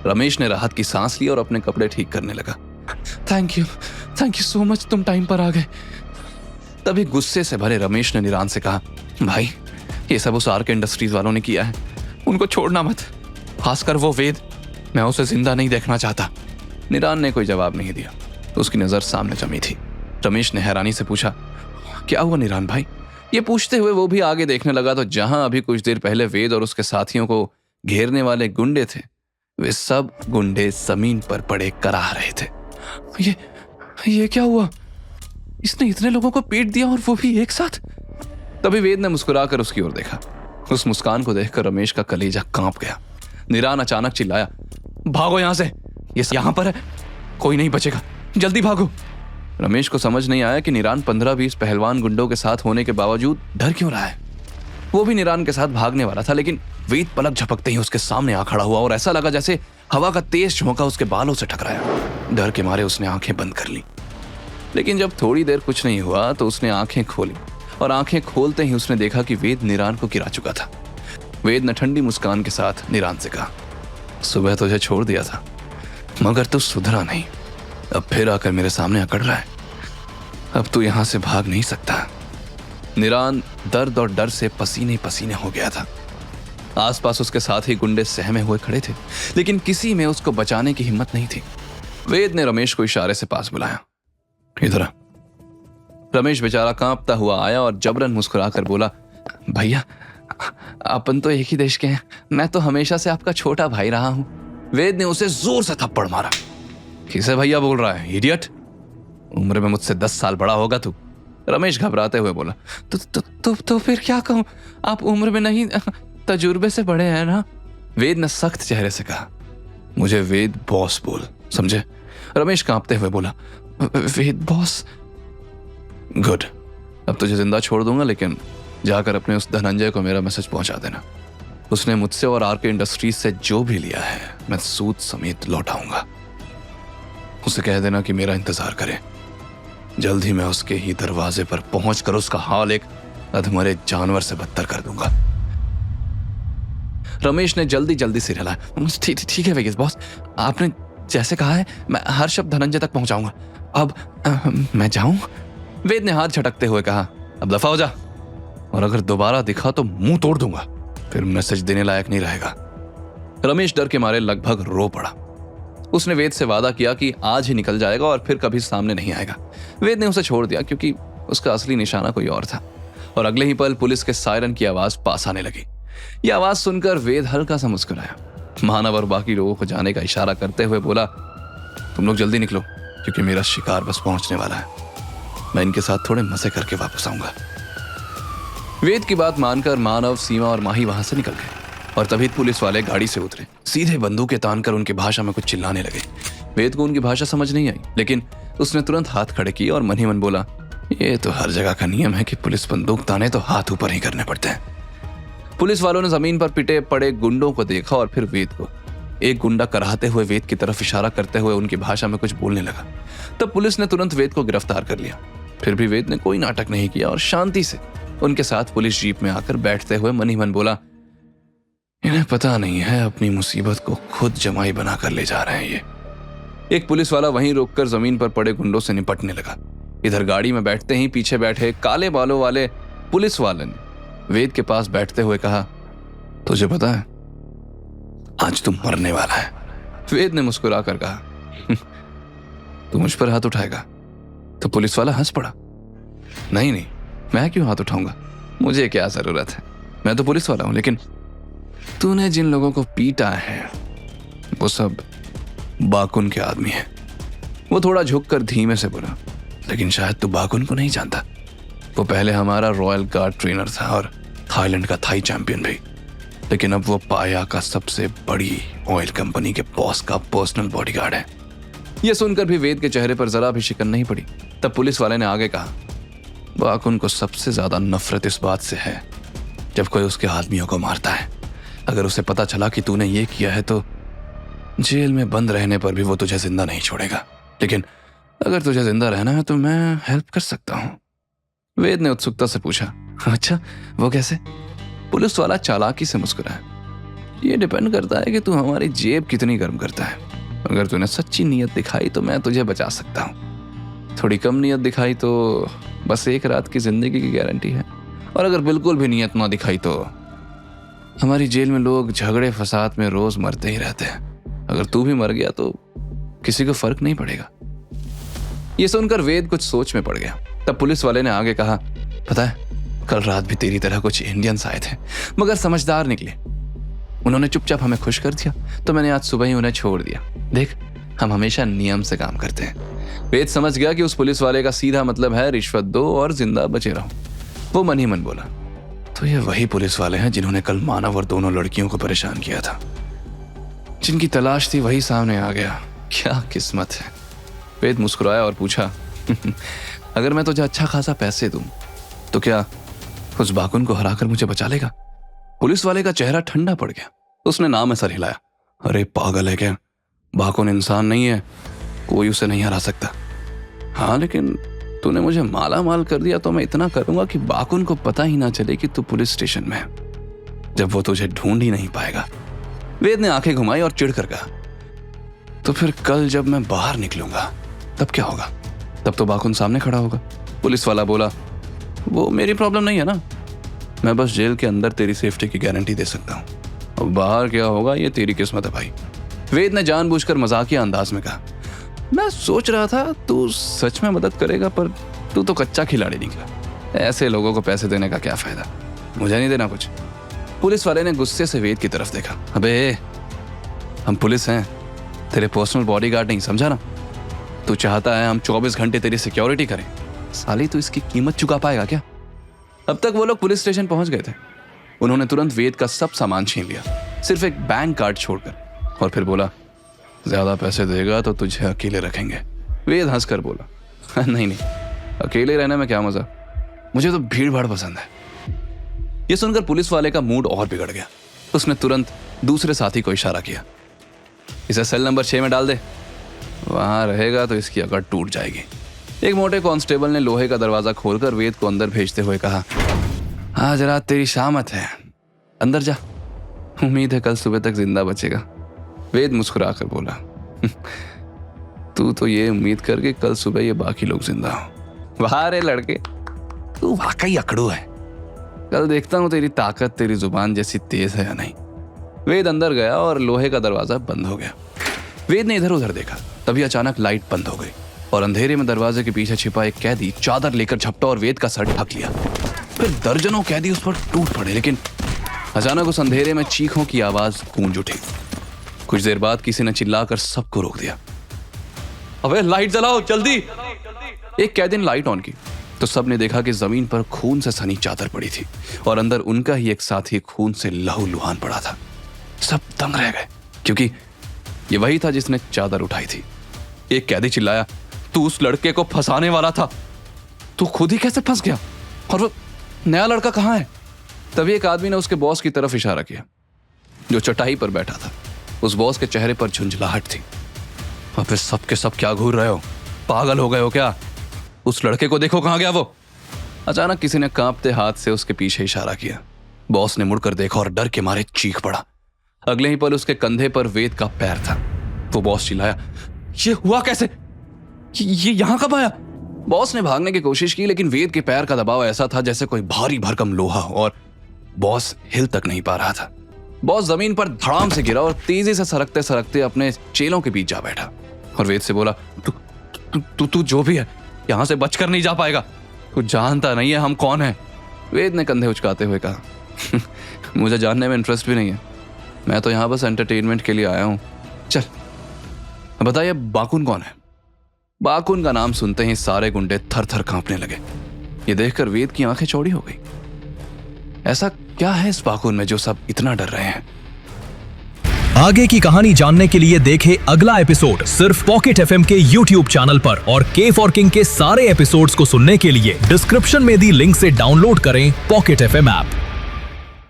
रमेश ने राहत की सांस ली और अपने कपड़े ठीक करने लगा। थैंक यू सो मच, तुम टाइम पर आ गए। तभी गुस्से से भरे रमेश ने निरान से कहा, भाई ये सब उस आर के इंडस्ट्रीज वालों ने किया है, उनको छोड़ना मत, खासकर वो वेद, मैं उसे जिंदा नहीं देखना चाहता। निरान ने कोई जवाब नहीं दिया, उसकी नजर सामने जमी थी। रमेश ने हैरानी से पूछा, क्या हुआ निरान भाई? ये पूछते हुए वो भी आगे देखने लगा तो जहां अभी कुछ देर पहले वेद और उसके साथियों को घेरने वाले गुंडे थे, वे सब गुंडे जमीन पर पड़े कराह रहे थे। ये क्या हुआ? इसने इतने लोगों को पीट दिया और वो भी एक साथ? तभी वेद ने मुस्कुराकर उसकी ओर देखा। उस मुस्कान को देखकर रमेश का कलेजा कांप गया। निरान अचानक चिल्लाया, भागो यहां से, ये यहां पर है, कोई नहीं बचेगा, जल्दी भागो। रमेश को समझ नहीं आया कि निरान 15-20 पहलवान गुंडों के साथ होने के बावजूद डर क्यों रहा है। वो भी निरान के साथ भागने वाला था, लेकिन वेद पलक झपकते ही उसके सामने आ खड़ा हुआ और ऐसा लगा जैसे हवा का तेज झोंका उसके बालों से टकराया। डर के मारे उसने आंखें बंद कर ली, लेकिन जब थोड़ी देर कुछ नहीं हुआ तो उसने आंखें खोली और आंखें खोलते ही उसने देखा कि वेद निरान को गिरा चुका था। वेद ने ठंडी मुस्कान के साथ निरान से कहा, सुबह तुझे छोड़ दिया था मगर तू सुधरा नहीं, अब फिर आकर मेरे सामने अकड़ रहा है, अब तू यहां से भाग नहीं सकता। निरान दर्द और डर से पसीने पसीने हो गया था। आसपास उसके साथ ही गुंडे सहमे हुए खड़े थे, लेकिन किसी में उसको बचाने की हिम्मत नहीं थी। वेद ने रमेश को इशारे से पास बुलाया, इधर आ। रमेश बेचारा कांपता हुआ आया और जबरन मुस्कुराकर बोला, भैया अपन तो एक ही देश के हैं, मैं तो हमेशा से आपका छोटा भाई रहा हूं। वेद ने उसे जोर से थप्पड़ मारा। किसे भैया बोल रहा है, इडियट? उम्र में मुझसे 10 साल बड़ा होगा तू। रमेश घबराते हुए बोला, तो फिर क्या कहूं, आप उम्र में नहीं तजुर्बे से बड़े हैं ना। वेद ने सख्त चेहरे से कहा, मुझे वेद बॉस बोल, समझे? रमेश कांपते हुए बोला, वेद बॉस? गुड, अब तुझे जिंदा छोड़ दूंगा, लेकिन जाकर अपने उस धनंजय को मेरा मैसेज पहुंचा देना। उसने मुझसे और आर के इंडस्ट्रीज से जो भी लिया है मैं सूद समेत लौटाऊंगा। उसे कह देना कि मेरा इंतजार करे, जल्द ही मैं उसके ही दरवाजे पर पहुंचकर उसका हाल एक अधमरे जानवर से बदतर कर दूंगा। रमेश ने जल्दी जल्दी सिर हिलाया, ठीक है वेद बॉस, आपने जैसे कहा है मैं हर शब्द धनंजय तक पहुंचाऊंगा। अब मैं जाऊं? वेद ने हाथ झटकते हुए कहा, अब दफा हो जा, और अगर दोबारा दिखा तो मुंह तोड़ दूंगा, फिर मैसेज देने लायक नहीं रहेगा। रमेश डर के मारे लगभग रो पड़ा। उसने वेद से वादा किया कि आज ही निकल जाएगा और फिर कभी सामने नहीं आएगा। वेद ने उसे छोड़ दिया क्योंकि उसका असली निशाना कोई और था। और अगले ही पल पुलिस के सायरन की आवाज पास आने लगी। यह आवाज सुनकर वेद हल्का सा मुस्कुराया। मानव और बाकी लोगों को जाने का इशारा करते हुए बोला, तुम लोग जल्दी निकलो क्योंकि मेरा शिकार बस पहुंचने वाला है, मैं इनके साथ थोड़े मजे करके वापस आऊंगा। वेद की बात मानकर मानव, सीमा और माही वहां से निकल गए और तभी पुलिस वाले गाड़ी से उतरे, सीधे बंदूकें तानकर उनकी भाषा में कुछ चिल्लाने लगे। वेद को उनकी भाषा समझ नहीं आई, लेकिन उसने तुरंत हाथ खड़े किए और मन ही मन बोला, ये तो हर जगह का नियम है कि पुलिस बंदूक ताने तो हाथ ऊपर ही करने पड़ते हैं। पुलिस वालों ने जमीन पर पिटे पड़े गुंडों को देखा और फिर वेद को। एक गुंडा कराहते हुए वेद की तरफ इशारा करते हुए उनकी भाषा में कुछ बोलने लगा। तब पुलिस ने तुरंत वेद को गिरफ्तार कर लिया। फिर भी वेद ने कोई नाटक नहीं किया और शांति से उनके साथ पुलिस जीप में आकर बैठते हुए मन ही मन बोला, इन्हें पता नहीं है अपनी मुसीबत को खुद जमाई बनाकर ले जा रहे हैं ये। एक पुलिस वाला वहीं रोककर जमीन पर पड़े गुंडों से निपटने लगा। इधर गाड़ी में बैठते ही पीछे बैठे काले बालों वाले पुलिस वाले ने वेद के पास बैठते हुए कहा, तुझे पता है आज तू मरने वाला है। वेद ने मुस्कुराकर कहा, तू मुझ पर हाथ उठाएगा? तो पुलिस वाला हंस पड़ा, नहीं, मैं क्यों हाथ उठाऊंगा, मुझे क्या जरूरत है, मैं तो पुलिस वाला हूं, लेकिन तूने जिन लोगों को पीटा है वो सब बाकुन के आदमी हैं। वो थोड़ा झुककर धीमे से बोला, लेकिन शायद तू बाकुन को नहीं जानता। वो पहले हमारा रॉयल गार्ड ट्रेनर था और थाईलैंड का थाई चैंपियन भी, लेकिन अब वो पाया का सबसे बड़ी ऑयल कंपनी के बॉस का पर्सनल बॉडीगार्ड है। यह सुनकर भी वेद के चेहरे पर जरा भी शिकन नहीं पड़ी। तब पुलिस वाले ने आगे कहा, बाकुन को सबसे ज्यादा नफरत इस बात से है जब कोई उसके आदमियों को मारता है। अगर उसे पता चला कि तूने ये किया है तो जेल में बंद रहने पर भी वो तुझे जिंदा नहीं छोड़ेगा, लेकिन अगर तुझे जिंदा रहना है तो मैं हेल्प कर सकता हूं। वेद ने उत्सुकता से पूछा, अच्छा वो कैसे? पुलिस वाला चालाकी से मुस्कुराया, ये डिपेंड करता है कि तू हमारी जेब कितनी गर्म करता है। अगर तूने सच्ची नीयत दिखाई तो मैं तुझे बचा सकता हूँ। थोड़ी कम नीयत दिखाई तो बस एक रात की जिंदगी की गारंटी है। और अगर बिल्कुल भी नीयत ना दिखाई तो हमारी जेल में लोग झगड़े फसाद में रोज मरते ही रहते हैं। अगर तू भी मर गया तो किसी को फर्क नहीं पड़ेगा। ये सुनकर वेद कुछ सोच में पड़ गया। तब पुलिस वाले ने आगे कहा, पता है कल रात भी तेरी तरह कुछ इंडियंस आए थे, मगर समझदार निकले। उन्होंने चुपचाप हमें खुश कर दिया तो मैंने आज सुबह ही उन्हें छोड़ दिया। देख, हम हमेशा नियम से काम करते हैं। वेद समझ गया कि उस पुलिस वाले का सीधा मतलब है रिश्वत दो और जिंदा बचे रहो। वो मन ही मन बोला, तो ये वही पुलिस वाले हैं जिन्होंने कल मानव और दोनों लड़कियों को परेशान किया था। जिनकी तलाश थी वही सामने आ गया। क्या किस्मत है। वेद मुस्कुराया और पूछा, अगर मैं तुझे अच्छा खासा पैसे दूं तो क्या उस बाकुन को हराकर मुझे बचा लेगा? पुलिस वाले का चेहरा ठंडा पड़ गया। उसने नाम में सर हिलाया। अरे पागल है क्या? बाकुन इंसान नहीं है, कोई उसे नहीं हरा सकता। हाँ, लेकिन तूने मुझे माला माल कर दिया तो मैं इतना करूंगा कि बाकुन को पता ही ना चले कि तू पुलिस स्टेशन में है, जब वो तुझे ढूंढ ही नहीं पाएगा। वेद ने आंखें घुमाई और चिढ़कर कहा, तो फिर कल जब मैं बाहर निकलूंगा तब क्या होगा? तब तो बाकुन सामने खड़ा होगा। पुलिस वाला बोला, वो मेरी प्रॉब्लम नहीं है ना, मैं बस जेल के अंदर तेरी सेफ्टी की गारंटी दे सकता हूँ। अब बाहर क्या होगा ये तेरी किस्मत है भाई। वेद ने जानबूझकर मजाकिया अंदाज में कहा, मैं सोच रहा था तू सच में मदद करेगा, पर तू तो कच्चा खिलाड़ी निकला। ऐसे लोगों को पैसे देने का क्या फायदा? मुझे नहीं देना कुछ। पुलिस वाले ने गुस्से से वेद की तरफ देखा। अबे हम पुलिस हैं, तेरे पर्सनल बॉडीगार्ड नहीं, समझा ना? तू चाहता है हम 24 घंटे तेरी सिक्योरिटी करें? साली तू इसकी कीमत चुका पाएगा क्या? अब तक वो लोग पुलिस स्टेशन पहुंच गए थे। उन्होंने तुरंत वेद का सब सामान छीन लिया, सिर्फ एक बैंक कार्ड छोड़कर, और फिर बोला, ज्यादा पैसे देगा तो तुझे अकेले रखेंगे। वेद हंसकर बोला, नहीं नहीं, अकेले रहने में क्या मजा, मुझे तो भीड़ भाड़ पसंद है। यह सुनकर पुलिस वाले का मूड और बिगड़ गया। उसने तुरंत दूसरे साथी को इशारा किया, इसे सेल नंबर 6 में डाल दे, वहां रहेगा तो इसकी अकड़ टूट जाएगी। एक मोटे कांस्टेबल ने लोहे का दरवाजा खोलकर वेद को अंदर भेजते हुए कहा, आज रात तेरी शामत है, अंदर जा, उम्मीद है कल सुबह तक जिंदा बचेगा। वेद मुस्कुरा कर बोला, तू तो ये उम्मीद कर कि कल सुबह ये बाकी लोग जिंदा हो। वाह रे लड़के, तू वाकई अकड़ू है। कल देखता हूं तेरी ताकत तेरी जुबान जैसी तेज है या नहीं। वेद अंदर गया और लोहे का दरवाजा बंद हो गया। वेद ने इधर उधर देखा, तभी अचानक लाइट बंद हो गई और अंधेरे में दरवाजे के पीछे छिपा एक कैदी चादर लेकर झपटा और वेद का सर ढक लिया। फिर दर्जनों कैदी उस पर टूट पड़े, लेकिन अचानक उस अंधेरे में चीखों की आवाज गूंज उठी। कुछ देर बाद किसी ने चिल्लाकर सबको रोक दिया, अबे लाइट जलाओ जल्दी। एक कैदी ने लाइट ऑन की तो सबने देखा कि जमीन पर खून से सनी चादर पड़ी थी और अंदर उनका ही एक साथी खून से लहूलुहान पड़ा था। सब दंग रह गए, क्योंकि ये वही था जिसने चादर उठाई थी। एक कैदी चिल्लाया, तू उस लड़के को फंसाने वाला था, तू खुद ही कैसे फंस गया? और वो नया लड़का कहाँ है? तभी एक आदमी ने उसके बॉस की तरफ इशारा किया, जो चटाई पर बैठा था। उस बॉस के चेहरे पर झुंझलाहट थी। और फिर सब के सब क्या घूर रहे हो? पागल हो गए हो क्या? उस लड़के को देखो, कहाँ गया वो? अचानक किसी ने कांपते हाथ से उसके पीछे इशारा किया। बॉस ने मुड़कर देखा और डर के मारे चीख पड़ा। अगले ही पल उसके कंधे पर वेद का पैर था। वो बॉस चिल्लाया, ये हुआ कैसे? ये यहां कब आया? बॉस ने भागने की कोशिश की, लेकिन वेद के पैर का दबाव ऐसा था जैसे कोई भारी भरकम लोहा हो और बॉस हिल तक नहीं पा रहा था। बॉस जमीन पर धड़ाम से गिरा और तेजी से सरकते सरकते अपने चेलों के बीच जा बैठा और वेद से बोला, तू जो भी है यहां से बचकर नहीं जा पाएगा। तू जानता नहीं है हम कौन है। वेद ने कंधे उचकाते हुए कहा, मुझे जानने में इंटरेस्ट भी नहीं है, मैं तो यहां बस एंटरटेनमेंट के लिए आया हूं। चल बताइए, बाकुन कौन है? बाकुन का नाम सुनते ही सारे गुंडे थर थर कांपने लगे। ये देखकर वेद की आंखें चौड़ी हो गई। ऐसा क्या है इस बाकुन में जो सब इतना डर रहे हैं? आगे की कहानी जानने के लिए देखें अगला एपिसोड सिर्फ पॉकेट एफएम के YouTube चैनल पर, और के फॉर किंग के सारे एपिसोड्स को सुनने के लिए डिस्क्रिप्शन में दी लिंक से डाउनलोड करें पॉकेट एफएम ऐप।